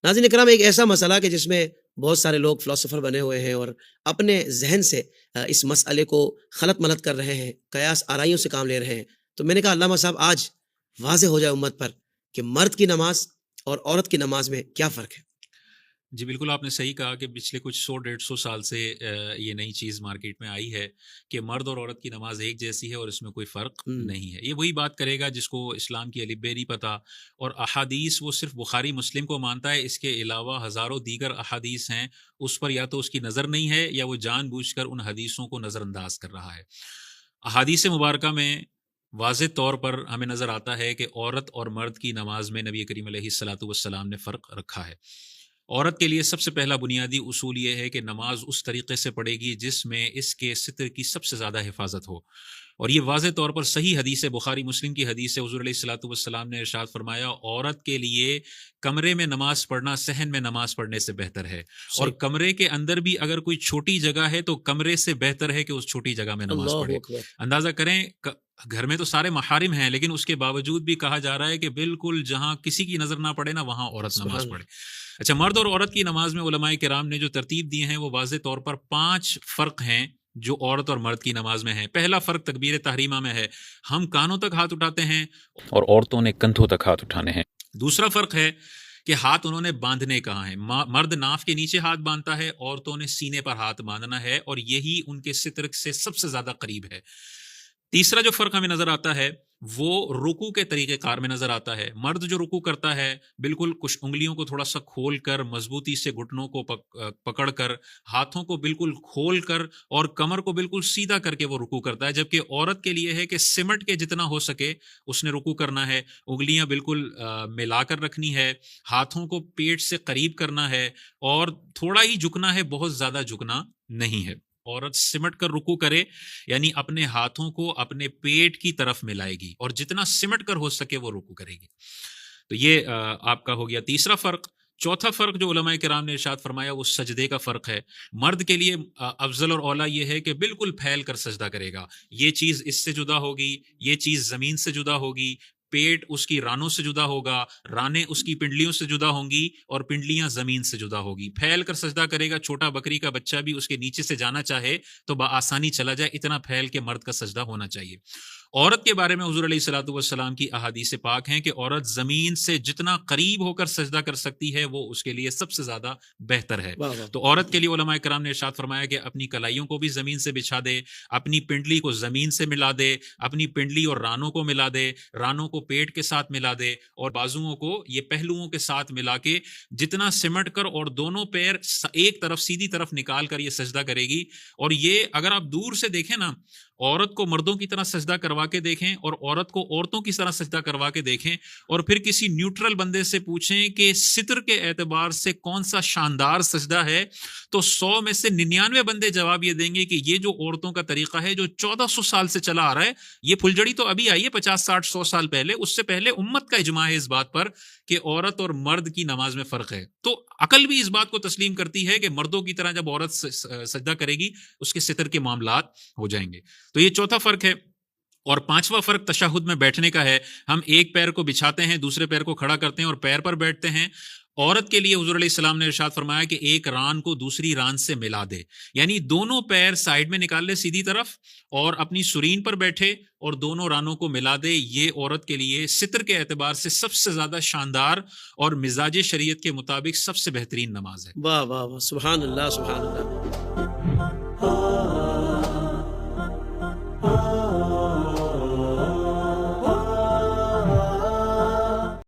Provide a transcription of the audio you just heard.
ناظرین اکرام، ایک ایسا مسئلہ کہ جس میں بہت سارے لوگ فلاسفر بنے ہوئے ہیں اور اپنے ذہن سے اس مسئلے کو خلط ملط کر رہے ہیں، قیاس آرائیوں سے کام لے رہے ہیں. تو میں نے کہا علامہ صاحب آج واضح ہو جائے امت پر کہ مرد کی نماز اور عورت کی نماز میں کیا فرق ہے. جی بالکل، آپ نے صحیح کہا کہ پچھلے کچھ 100-150 سال سے یہ نئی چیز مارکیٹ میں آئی ہے کہ مرد اور عورت کی نماز ایک جیسی ہے اور اس میں کوئی فرق نہیں ہے. یہ وہی بات کرے گا جس کو اسلام کی الف بے نہیں پتہ، اور احادیث وہ صرف بخاری مسلم کو مانتا ہے. اس کے علاوہ ہزاروں دیگر احادیث ہیں، اس پر یا تو اس کی نظر نہیں ہے یا وہ جان بوجھ کر ان حدیثوں کو نظر انداز کر رہا ہے. احادیث مبارکہ میں واضح طور پر ہمیں نظر آتا ہے کہ عورت اور مرد کی نماز میں نبی کریم علیہ الصلاۃ والسلام نے فرق رکھا ہے. عورت کے لیے سب سے پہلا بنیادی اصول یہ ہے کہ نماز اس طریقے سے پڑھے گی جس میں اس کے ستر کی سب سے زیادہ حفاظت ہو، اور یہ واضح طور پر صحیح حدیث ہے، بخاری مسلم کی حدیث ہے. حضور علیہ الصلاۃ والسلام نے ارشاد فرمایا عورت کے لیے کمرے میں نماز پڑھنا صحن میں نماز پڑھنے سے بہتر ہے، اور کمرے کے اندر بھی اگر کوئی چھوٹی جگہ ہے تو کمرے سے بہتر ہے کہ اس چھوٹی جگہ میں نماز پڑھے. اندازہ کریں گھر میں تو سارے محارم ہیں، لیکن اس کے باوجود بھی کہا جا رہا ہے کہ بالکل جہاں کسی کی نظر نہ پڑے نا وہاں عورت نماز پڑھے. اچھا، مرد اور عورت کی نماز میں علماء کرام نے جو ترتیب دی ہیں وہ واضح طور پر 5 فرق ہیں جو عورت اور مرد کی نماز میں ہیں. پہلا فرق تکبیر تحریمہ میں ہے، ہم کانوں تک ہاتھ اٹھاتے ہیں اور عورتوں نے کندھوں تک ہاتھ اٹھانے ہیں. دوسرا فرق ہے کہ ہاتھ انہوں نے باندھنے کہا ہے، مرد ناف کے نیچے ہاتھ باندھتا ہے، عورتوں نے سینے پر ہاتھ باندھنا ہے، اور یہی ان کے ستر سے سب سے زیادہ قریب ہے. تیسرا جو فرق ہمیں نظر آتا ہے وہ رکوع کے طریقہ کار میں نظر آتا ہے. مرد جو رکوع کرتا ہے بالکل کچھ انگلیوں کو تھوڑا سا کھول کر، مضبوطی سے گھٹنوں کو پکڑ کر، ہاتھوں کو بالکل کھول کر اور کمر کو بالکل سیدھا کر کے وہ رکوع کرتا ہے. جبکہ عورت کے لیے ہے کہ سمٹ کے جتنا ہو سکے اس نے رکوع کرنا ہے، انگلیاں بالکل ملا کر رکھنی ہے، ہاتھوں کو پیٹ سے قریب کرنا ہے، اور تھوڑا ہی جھکنا ہے، بہت زیادہ جھکنا نہیں ہے. عورت سمٹ کر رکوع کرے یعنی اپنے ہاتھوں کو اپنے پیٹ کی طرف ملائے گی، اور جتنا سمٹ کر ہو سکے وہ رکوع کرے گی. تو یہ آپ کا ہو گیا تیسرا فرق. چوتھا فرق جو علماء کرام نے ارشاد فرمایا وہ سجدے کا فرق ہے. مرد کے لیے افضل اور اولیٰ یہ ہے کہ بالکل پھیل کر سجدہ کرے گا. یہ چیز اس سے جدا ہوگی، یہ چیز زمین سے جدا ہوگی، پیٹ اس کی رانوں سے جدا ہوگا، رانے اس کی پنڈلیوں سے جدا ہوں گی، اور پنڈلیاں زمین سے جدا ہوگی. پھیل کر سجدہ کرے گا. چھوٹا بکری کا بچہ بھی اس کے نیچے سے جانا چاہے تو بآسانی چلا جائے، اتنا پھیل کے مرد کا سجدہ ہونا چاہیے. عورت کے بارے میں حضور علیہ الصلوۃ والسلام کی احادیث پاک ہیں کہ عورت زمین سے جتنا قریب ہو کر سجدہ کر سکتی ہے وہ اس کے لیے سب سے زیادہ بہتر ہے. تو عورت کے لیے علماء کرام نے ارشاد فرمایا کہ اپنی کلائیوں کو بھی زمین سے بچھا دے، اپنی پنڈلی کو زمین سے ملا دے، اپنی پنڈلی اور رانوں کو ملا دے، رانوں کو پیٹ کے ساتھ ملا دے، اور بازوؤں کو یہ پہلوؤں کے ساتھ ملا کے جتنا سمٹ کر اور دونوں پیر ایک طرف سیدھی طرف نکال کر یہ سجدہ کرے گی. اور یہ اگر آپ دور سے دیکھیں نا، عورت کو مردوں کی طرح سجدہ کروا کے دیکھیں اور عورت کو عورتوں کی طرح سجدہ کروا کے دیکھیں، اور پھر کسی نیوٹرل بندے سے پوچھیں کہ ستر کے اعتبار سے کون سا شاندار سجدہ ہے، تو 100 میں سے 99 بندے جواب یہ دیں گے کہ یہ جو عورتوں کا طریقہ ہے جو 1400 سال سے چلا آ رہا ہے، یہ پھلجڑی تو ابھی آئی ہے 50 60 100 سال پہلے، اس سے پہلے امت کا اجماع ہے اس بات پر کہ عورت اور مرد کی نماز میں فرق ہے. تو عقل بھی اس بات کو تسلیم کرتی ہے کہ مردوں کی طرح جب عورت سجدہ کرے گی اس کے ستر کے معاملات ہو جائیں گے. تو یہ چوتھا فرق ہے. اور پانچواں فرق تشہد میں بیٹھنے کا ہے. ہم ایک پیر کو بچھاتے ہیں، دوسرے پیر کو کھڑا کرتے ہیں اور پیر پر بیٹھتے ہیں. عورت کے لیے حضور علیہ السلام نے ارشاد فرمایا کہ ایک ران کو دوسری ران سے ملا دے، یعنی دونوں پیر سائیڈ میں نکال لے سیدھی طرف اور اپنی سرین پر بیٹھے اور دونوں رانوں کو ملا دے. یہ عورت کے لیے ستر کے اعتبار سے سب سے زیادہ شاندار اور مزاج شریعت کے مطابق سب سے بہترین نماز ہے. واہ واہ واہ، سبحان اللہ سبحان اللہ.